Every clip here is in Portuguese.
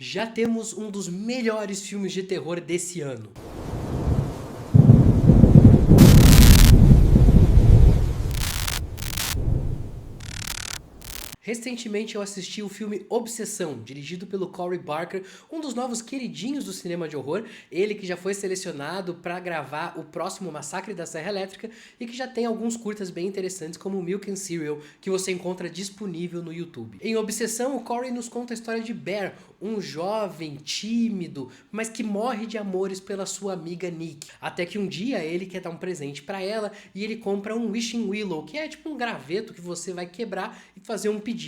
Já temos um dos melhores filmes de terror desse ano. Recentemente eu assisti o filme Obsessão, dirigido pelo Cory Barker, um dos novos queridinhos do cinema de horror, ele que já foi selecionado para gravar o próximo Massacre da Serra Elétrica e que já tem alguns curtas bem interessantes como Milk and Cereal, que você encontra disponível no YouTube. Em Obsessão, o Cory nos conta a história de Bear, um jovem tímido, mas que morre de amores pela sua amiga Nick. Até que um dia ele quer dar um presente para ela e ele compra um Wishing Willow, que é tipo um graveto que você vai quebrar e fazer um pedido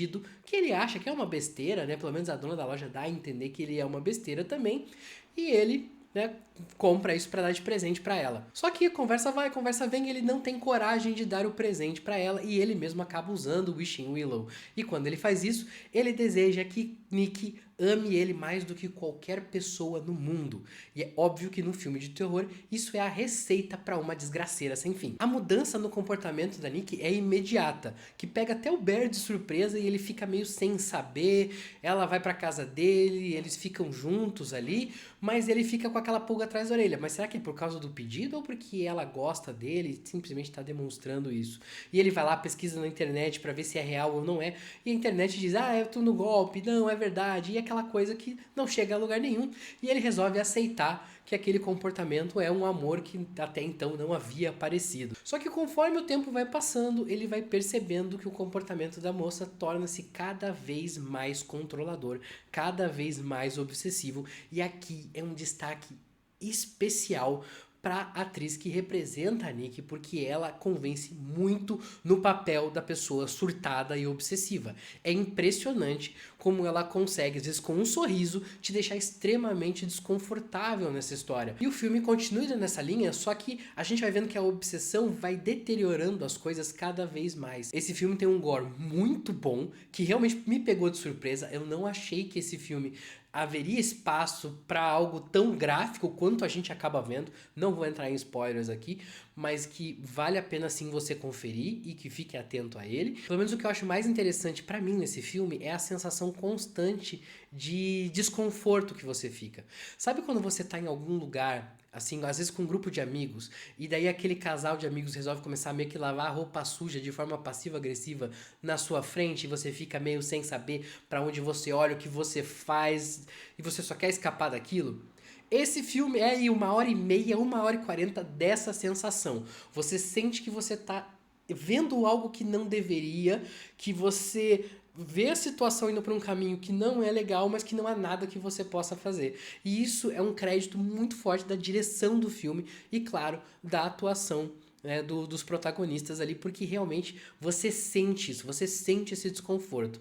que ele acha que é uma besteira, né? Pelo menos a dona da loja dá a entender que ele é uma besteira também. E ele, né, compra isso pra dar de presente pra ela. Só que conversa vai, conversa vem, ele não tem coragem de dar o presente pra ela e ele mesmo acaba usando o Wishing Willow. E quando ele faz isso, ele deseja que Nick ame ele mais do que qualquer pessoa no mundo. E é óbvio que no filme de terror isso é a receita pra uma desgraceira sem fim. A mudança no comportamento da Nick é imediata, que pega até o Bear de surpresa e ele fica meio sem saber. Ela vai pra casa dele, eles ficam juntos ali, mas ele fica com aquela pulga atrás da orelha. Mas será que é por causa do pedido ou porque ela gosta dele e simplesmente está demonstrando isso? E ele vai lá, pesquisa na internet pra ver se é real ou não é. E a internet diz, é tudo no golpe, não, é verdade. E aquela coisa que não chega a lugar nenhum. E ele resolve aceitar que aquele comportamento é um amor que até então não havia aparecido. Só que conforme o tempo vai passando, ele vai percebendo que o comportamento da moça torna-se cada vez mais controlador, cada vez mais obsessivo. E aqui é um destaque especial para a atriz que representa a Nick, porque ela convence muito no papel da pessoa surtada e obsessiva. É impressionante como ela consegue, às vezes com um sorriso, te deixar extremamente desconfortável nessa história. E o filme continua nessa linha, só que a gente vai vendo que a obsessão vai deteriorando as coisas cada vez mais. Esse filme tem um gore muito bom, que realmente me pegou de surpresa. Eu não achei que esse filme haveria espaço para algo tão gráfico quanto a gente acaba vendo. Não vou entrar em spoilers aqui, mas que vale a pena sim você conferir e que fique atento a ele. Pelo menos o que eu acho mais interessante para mim nesse filme é a sensação constante de desconforto que você fica. Sabe quando você tá em algum lugar, assim, às vezes com um grupo de amigos, e daí aquele casal de amigos resolve começar a meio que lavar a roupa suja de forma passiva-agressiva na sua frente e você fica meio sem saber para onde você olha, o que você faz e você só quer escapar daquilo? Esse filme é aí 1h30, 1h40 dessa sensação. Você sente que você tá vendo algo que não deveria, que você vê a situação indo para um caminho que não é legal, mas que não há nada que você possa fazer. E isso é um crédito muito forte da direção do filme e, claro, da atuação, né, dos protagonistas ali, porque realmente você sente isso, você sente esse desconforto.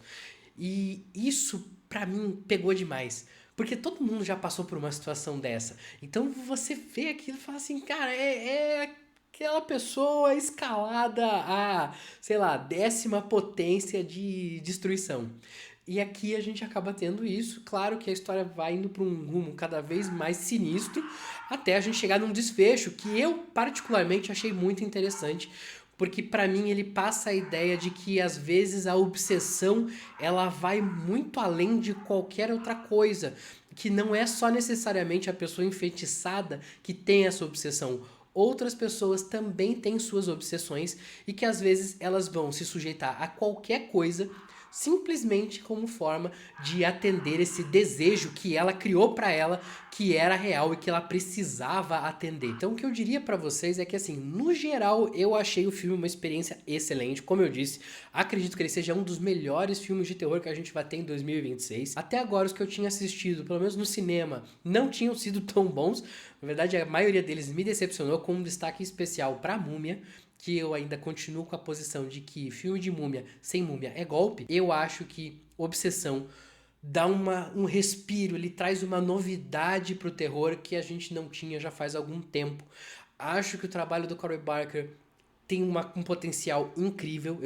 E isso, pra mim, pegou demais. Porque todo mundo já passou por uma situação dessa. Então você vê aquilo e fala assim, cara, é aquela pessoa escalada a, sei lá, 10ª potência de destruição. E aqui a gente acaba tendo isso. Claro que a história vai indo para um rumo cada vez mais sinistro, até a gente chegar num desfecho que eu particularmente achei muito interessante, porque para mim ele passa a ideia de que às vezes a obsessão ela vai muito além de qualquer outra coisa, que não é só necessariamente a pessoa enfeitiçada que tem essa obsessão. Outras pessoas também têm suas obsessões e que às vezes elas vão se sujeitar a qualquer coisa simplesmente como forma de atender esse desejo que ela criou para ela, que era real e que ela precisava atender. Então o que eu diria para vocês é que assim, no geral, eu achei o filme uma experiência excelente, como eu disse, acredito que ele seja um dos melhores filmes de terror que a gente vai ter em 2026. Até agora os que eu tinha assistido, pelo menos no cinema, não tinham sido tão bons. Na verdade, a maioria deles me decepcionou, com um destaque especial para Múmia, que eu ainda continuo com a posição de que filme de múmia sem múmia é golpe. Eu acho que Obsessão dá um respiro, ele traz uma novidade pro terror que a gente não tinha já faz algum tempo. Acho que o trabalho do Cory Barker tem um potencial incrível.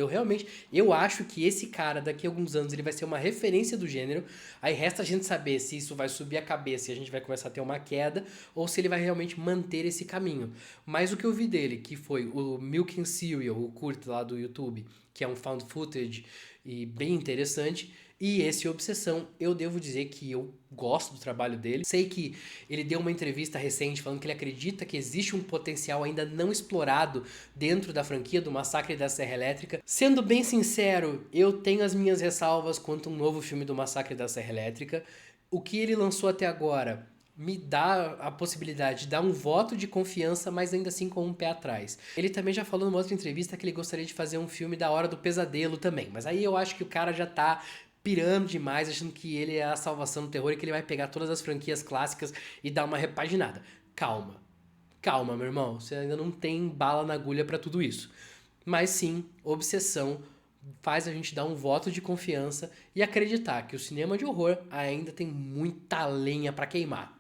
Eu acho que esse cara, daqui a alguns anos, ele vai ser uma referência do gênero. Aí resta a gente saber se isso vai subir a cabeça e a gente vai começar a ter uma queda, ou se ele vai realmente manter esse caminho. Mas o que eu vi dele, que foi o Milk and Cereal, o curto lá do YouTube, que é um found footage e bem interessante, E esse Obsessão, eu devo dizer que eu gosto do trabalho dele. Sei que ele deu uma entrevista recente falando que ele acredita que existe um potencial ainda não explorado dentro da franquia do Massacre da Serra Elétrica. Sendo bem sincero, eu tenho as minhas ressalvas quanto a um novo filme do Massacre da Serra Elétrica. O que ele lançou até agora me dá a possibilidade de dar um voto de confiança, mas ainda assim com um pé atrás. Ele também já falou numa outra entrevista que ele gostaria de fazer um filme da Hora do Pesadelo também, mas aí eu acho que o cara já tá pirando demais, achando que ele é a salvação do terror e que ele vai pegar todas as franquias clássicas e dar uma repaginada. Calma. Calma, meu irmão, você ainda não tem bala na agulha pra tudo isso. Mas sim, Obsessão faz a gente dar um voto de confiança e acreditar que o cinema de horror ainda tem muita lenha pra queimar.